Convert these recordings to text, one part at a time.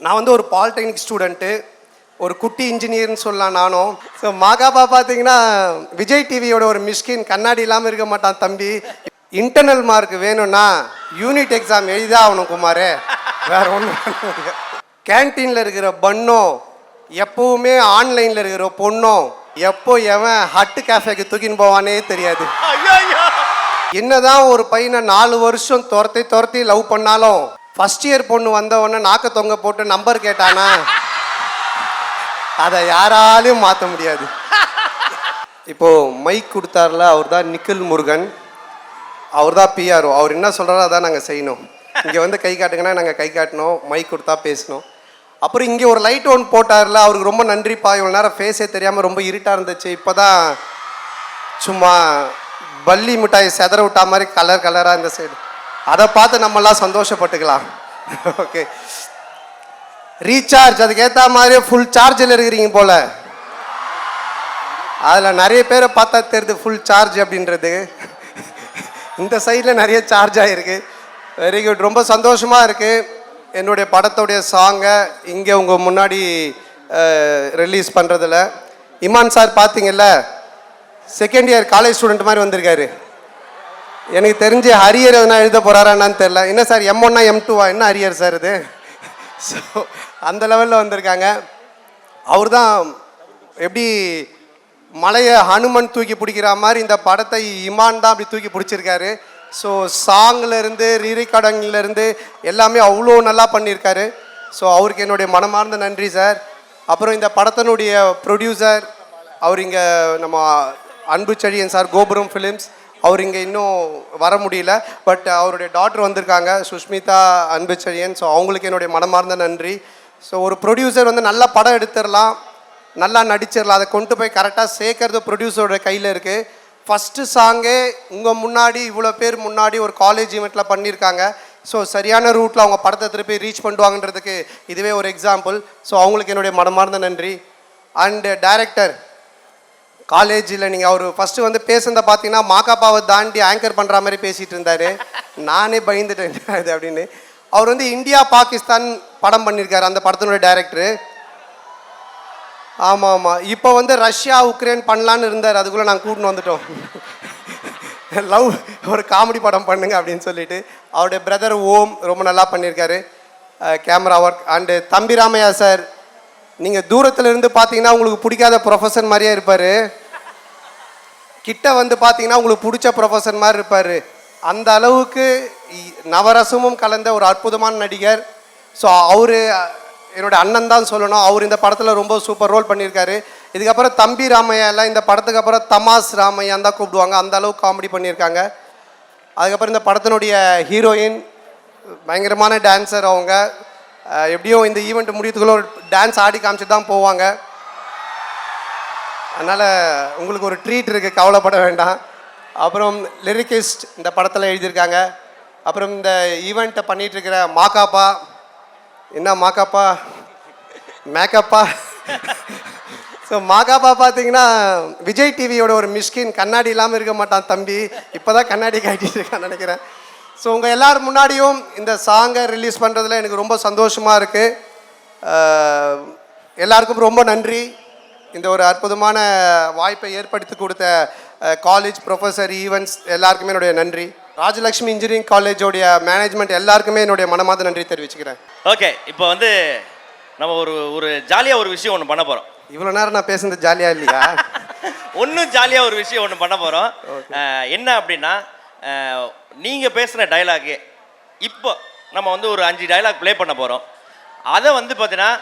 நான் வந்து ஒரு பாலிடெக்னிக் ஸ்டூடெண்ட்டு, ஒரு குட்டி இன்ஜினியர்னு சொல்லலாம் நானும். ஸோ மாகாபா பார்த்தீங்கன்னா விஜய் டிவியோட ஒரு மிஷ்கின், கண்ணாடி இல்லாமல் இருக்க மாட்டான் தம்பி. இன்டர்னல் மார்க் வேணும்னா யூனிட் எக்ஸாம் எழுதிதான் ஆகணும் குமார், வேற ஒன்றும். கேன்டீனில் இருக்கிற பன்னும் எப்பவுமே ஆன்லைனில் இருக்கிற பொண்ணும் எப்போ எவன் ஹட்டு கேஃபேக்கு தூக்கின்னு போவானே தெரியாது. என்னதான் ஒரு பையனை 4 வருஷம் துரத்தி லவ் பண்ணாலும் ஃபர்ஸ்ட் இயர் பொண்ணு வந்த உடனே நாக்க தொங்க போட்டு நம்பர் கேட்டானா அதை யாராலையும் மாற்ற முடியாது. இப்போ மைக் கொடுத்தாருல, அவர் தான் நிக்கில் முருகன், அவர் தான் பிஆர்ஓ. அவர் என்ன சொல்கிறாரோ அதான் நாங்கள் செய்யணும். இங்கே வந்து கை காட்டுங்கன்னா நாங்கள் கை காட்டணும், மைக் கொடுத்தா பேசணும். அப்புறம் இங்கே ஒரு லைட் ஒன்று போட்டார்ல, அவருக்கு ரொம்ப நன்றிப்பா. இவ்வளோ நேரம் ஃபேஸே தெரியாமல் ரொம்ப இருட்டாக இருந்துச்சு, இப்போ தான் சும்மா பல்லி மிட்டாய் செதற விட்டா மாதிரி கலர் கலராக இந்த சைடு, அதை பார்த்து நம்மளாம் சந்தோஷப்பட்டுக்கலாம். ஓகே, ரீசார்ஜ் அதுக்கு ஏற்ற மாதிரியே ஃபுல் சார்ஜில் இருக்கிறீங்க போல். அதில் நிறைய பேரை பார்த்தா தெரியுது ஃபுல் சார்ஜ் அப்படின்றது. இந்த சைடில் நிறைய சார்ஜ் ஆகிருக்கு. வெரி குட், ரொம்ப சந்தோஷமாக இருக்குது. என்னுடைய படத்துடைய சாங்கை இங்கே உங்கள் முன்னாடி ரிலீஸ் பண்ணுறதில்ல. இமான் சார் பார்த்தீங்கல்ல, செகண்ட் இயர் காலேஜ் ஸ்டூடெண்ட் மாதிரி வந்திருக்காரு. எனக்கு தெரிஞ்சு ஹரியர் எதுனா எழுத போகிறாரான்னு தெரில. என்ன சார் M1 M2 என்ன ஹரியர் சார் இது? ஸோ அந்த லெவலில் வந்திருக்காங்க. அவர் தான் எப்படி மலையை ஹனுமன் தூக்கி பிடிக்கிற மாதிரி இந்த படத்தை இமான் தான் அப்படி தூக்கி பிடிச்சிருக்காரு. ஸோ சாங்லேருந்து ரீரெக்கார்டிங்லேருந்து எல்லாமே அவ்வளோ நல்லா பண்ணியிருக்காரு. ஸோ அவருக்கு என்னுடைய மனமார்ந்த நன்றி சார். அப்புறம் இந்த படத்தினுடைய ப்ரொடியூசர் அவர் இங்கே நம்ம அன்புச்செழியன் சார், கோபுரம் ஃபிலிம்ஸ், அவர் இங்கே இன்னும் வர முடியல. பட் அவருடைய டாட்டர் வந்திருக்காங்க, சுஷ்மிதா அன்புச்செழியன். ஸோ அவங்களுக்கு என்னுடைய மனமார்ந்த நன்றி. ஸோ ஒரு ப்ரொடியூசர் வந்து நல்ல படம் எடுத்துடலாம், நல்லா நடிச்சிடலாம், அதை கொண்டு போய் கரெக்டாக சேர்க்கறது ப்ரொடியூசரோட கையில் இருக்குது. ஃபஸ்ட்டு சாங்கே உங்கள் முன்னாடி இவ்வளோ பேர் முன்னாடி ஒரு காலேஜ் ஈவெண்ட்டில் பண்ணியிருக்காங்க. ஸோ சரியான ரூட்டில் அவங்க படத்தை திருப்பி ரீச் பண்ணுவாங்கன்றதுக்கு இதுவே ஒரு எக்ஸாம்பிள். ஸோ அவங்களுக்கு என்னுடைய மனமார்ந்த நன்றி. அண்டு டைரக்டர், காலேஜில் நீங்கள் அவர் ஃபஸ்ட்டு வந்து பேசுனதை பார்த்தீங்கன்னா மாகாபாவை தாண்டி ஆங்கர் பண்ணுற மாதிரி பேசிகிட்டு இருந்தார். நானே பயந்துட்டேன் இது அப்படின்னு. அவர் வந்து இந்தியா பாகிஸ்தான் படம் பண்ணியிருக்காரு, அந்த படத்தினுடைய டைரக்டரு. ஆமாம், இப்போ வந்து ரஷ்யா உக்ரைன் பண்ணலான்னு இருந்தார், அதுக்குள்ளே நாங்கள் கூட்டின்னு வந்துட்டோம். லவ் ஒரு காமெடி படம் பண்ணுங்க அப்படின்னு சொல்லிட்டு. அவருடைய பிரதர் ஓம் ரொம்ப நல்லா பண்ணியிருக்காரு கேமரா ஒர்க். அண்டு தம்பி ராமையா சார், நீங்கள் தூரத்தில் இருந்து பார்த்தீங்கன்னா உங்களுக்கு பிடிக்காத ப்ரொஃபஸர் மாதிரியே இருப்பார், கிட்ட வந்து பார்த்தீங்கன்னா உங்களுக்கு பிடிச்ச ப்ரொஃபஸர் மாதிரி இருப்பார். அந்த அளவுக்கு நவரசமும் கலந்த ஒரு அற்புதமான நடிகர். ஸோ அவர் என்னோட அண்ணன் தான் சொல்லணும். அவர் இந்த படத்தில் ரொம்ப சூப்பர் ரோல் பண்ணியிருக்காரு. இதுக்கப்புறம் தம்பி ராமையா எல்லாம் இந்த படத்துக்கு அப்புறம் தமாஸ் ராமையான் தான் கூப்பிடுவாங்க, அந்த அளவுக்கு காமெடி பண்ணியிருக்காங்க. அதுக்கப்புறம் இந்த படத்தினுடைய ஹீரோயின் பயங்கரமான டான்ஸர். அவங்க எப்படியும் இந்த ஈவெண்ட் முடியறதுக்குள்ள ஒரு டான்ஸ் ஆடி காமிச்சிட்டு தான் போவாங்க. அதனால் உங்களுக்கு ஒரு ட்ரீட் இருக்குது, கவலைப்பட வேண்டாம். அப்புறம் லிரிக்கிஸ்ட் இந்த படத்தில் எழுதியிருக்காங்க. அப்புறம் இந்த ஈவெண்ட்டை பண்ணிகிட்ருக்கிற மாகாபா, என்ன மாகாப்பா மேக்கப்பா. ஸோ மாகாபா பார்த்தீங்கன்னா விஜய் டிவியோட ஒரு மிஷ்கின், கண்ணாடி இல்லாமல் இருக்க மாட்டான் தம்பி, இப்போ தான் கண்ணாடி காட்டிட்டு இருக்கான்னு நினைக்கிறேன். ஸோ உங்கள் எல்லோரும் முன்னாடியும் இந்த சாங்கை ரிலீஸ் பண்ணுறதுல எனக்கு ரொம்ப சந்தோஷமாக இருக்குது. எல்லாருக்கும் ரொம்ப நன்றி. இந்த ஒரு அற்புதமான வாய்ப்பை ஏற்படுத்தி கொடுத்த காலேஜ் ப்ரொஃபஸர், ஈவெண்ட்ஸ் எல்லாருக்குமே என்னுடைய நன்றி. ராஜலக்ஷ்மி இன்ஜினியரிங் காலேஜோடைய மேனேஜ்மெண்ட் எல்லாருக்குமே என்னுடைய மனமார்ந்த நன்றி தெரிவிச்சுக்கிறேன். ஓகே, இப்போ வந்து நம்ம ஒரு ஜாலியாக ஒரு விஷயம் ஒன்று பண்ண போகிறோம். இவ்வளோ நேரம் நான் பேசுனது ஜாலியாக இல்லையா? ஒன்றும் ஜாலியாக ஒரு விஷயம் ஒன்று பண்ண போகிறோம். என்ன அப்படின்னா, நீங்கள் பேசுகிற டைலாகு இப்போ நம்ம வந்து ஒரு 5 டைலாக் ப்ளே பண்ண போகிறோம். அதை வந்து பார்த்தீங்கன்னா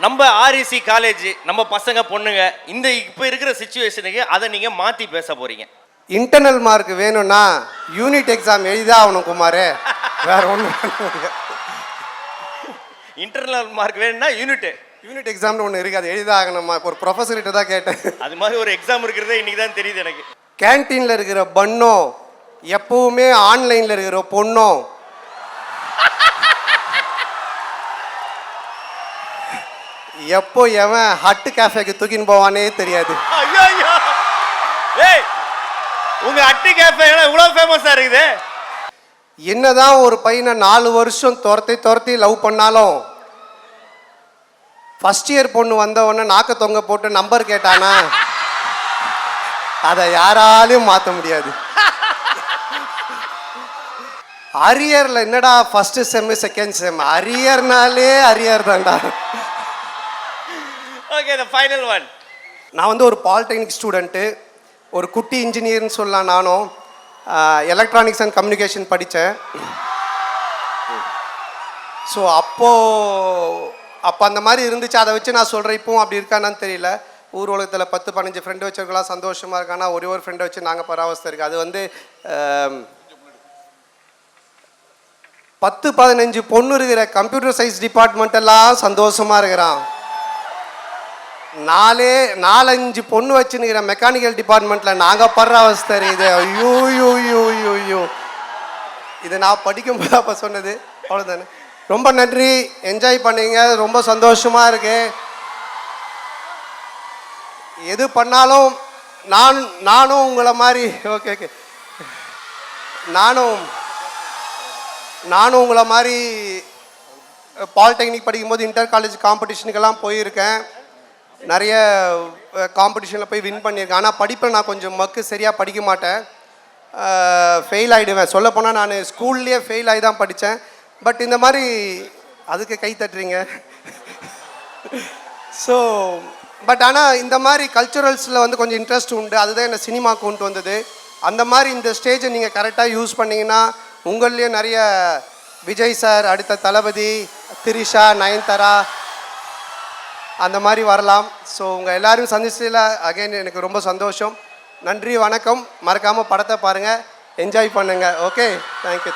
நம்ம REC காலேஜ், நம்ம பசங்க பொண்ணுங்க இந்த இப்போ இருக்கிற சிச்சுவேஷனுக்கு அதை நீங்கள் மாற்றி பேச போகிறீங்க. இன்டர்னல் மார்க் வேணும்னா யூனிட் எக்ஸாம் எழுதிதான் ஆகணும் குமார், வேற ஒன்றும். இன்டர்னல் மார்க் வேணும்னா யூனிட் எக்ஸாம்னு ஒன்று இருக்குது, அது எழுதிதான் ஆகணுமா? ஒரு ப்ரொஃபஸர்கிட்ட தான் கேட்டேன். அது மாதிரி ஒரு எக்ஸாம் இருக்கிறதே இன்னைக்கு தான் தெரியுது எனக்கு. கேன்டீனில் இருக்கிற பன்னும் எப்பவுமே ஆன்லைனில் இருக்கிற பொண்ணும் எப்போ எவன் ஹட்டு கேஃபேக்கு தூக்கின்னு போவானே தெரியாது. உங்க ஹட்டு கேஃபே இவ்வளவு ஃபேமஸா இருக்குது. என்னதான் ஒரு பையனை 4 வருஷம் துரத்தி லவ் பண்ணாலும் ஃபஸ்ட் இயர் பொண்ணு வந்த உடனே நாக்க தொங்க போட்டு நம்பர் கேட்டானா அதை யாராலையும் மாற்ற முடியாது. அரியரில் என்னடா first sem second sem, அரியர்னாலே arrear தான்டா. Okay, the final one. நான் வந்து ஒரு பாலிடெக்னிக் ஸ்டூடெண்ட்டு, ஒரு குட்டி இன்ஜினியர்னு சொல்லலாம். நானும் எலக்ட்ரானிக்ஸ் அண்ட் கம்யூனிகேஷன் படித்தேன். ஸோ அப்போ அந்த மாதிரி இருந்துச்சு. அதை வச்சு நான் சொல்கிறேன். இப்போவும் அப்படி இருக்கானான்னு தெரியல. ஊர் உலகத்தில் 10-15 ஃப்ரெண்டு வச்சிருக்கலாம், சந்தோஷமாக இருக்கானா. ஒரே ஒரு ஃப்ரெண்டை வச்சு நாங்கள் பராவஸ்தை இருக்குது. அது வந்து 10-15 பொண்ணு இருக்கிற கம்ப்யூட்டர் சயின்ஸ் டிபார்ட்மெண்ட் எல்லாம் சந்தோஷமாக இருக்கிறான். 4-5 பொண்ணு வச்சுன்னுக்கிற மெக்கானிக்கல் டிபார்ட்மெண்ட்டில் நாங்கள் படுற அவஸ்தை இது. ஐயோ யோ யோ யோ யோ இது நான் படிக்கும்போது அப்போ சொன்னது. அவ்வளோதானே. ரொம்ப நன்றி, என்ஜாய் பண்ணீங்க, ரொம்ப சந்தோஷமாக இருக்கு. எது பண்ணாலும் நானும் உங்களை மாதிரி ஓகே ஓகே நானும் உங்களை மாதிரி பாலிடெக்னிக் படிக்கும்போது இன்டர் காலேஜ் காம்படிஷனுக்கெல்லாம் போயிருக்கேன். நிறைய காம்படிஷனில் போய் வின் பண்ணியிருக்கேன். ஆனால் படிப்பில் நான் கொஞ்சம் சரியாக படிக்க மாட்டேன், ஃபெயில் ஆகிடுவேன். சொல்லப்போனால் நான் ஸ்கூல்லேயே ஃபெயில் ஆகி தான் படித்தேன். பட் இந்த மாதிரி அதுக்கு கை தட்டுறீங்க. ஸோ பட் ஆனால் இந்த மாதிரி கல்ச்சுரல்ஸில் வந்து கொஞ்சம் இன்ட்ரெஸ்ட் உண்டு. அதுதான் என்னை சினிமா கொண்டு வந்தது. அந்த மாதிரி இந்த ஸ்டேஜை நீங்கள் கரெக்டாக யூஸ் பண்ணிங்கன்னா உங்கள்லேயே நிறைய விஜய் சார், அடுத்த தளபதி, திரிஷா, நயன்தாரா அந்த மாதிரி வரலாம். ஸோ உங்கள் எல்லோரும் சந்திச்சதில் அகைன் எனக்கு ரொம்ப சந்தோஷம். நன்றி, வணக்கம். மறக்காமல் படத்தை பாருங்கள், என்ஜாய் பண்ணுங்கள். Okay, thank you.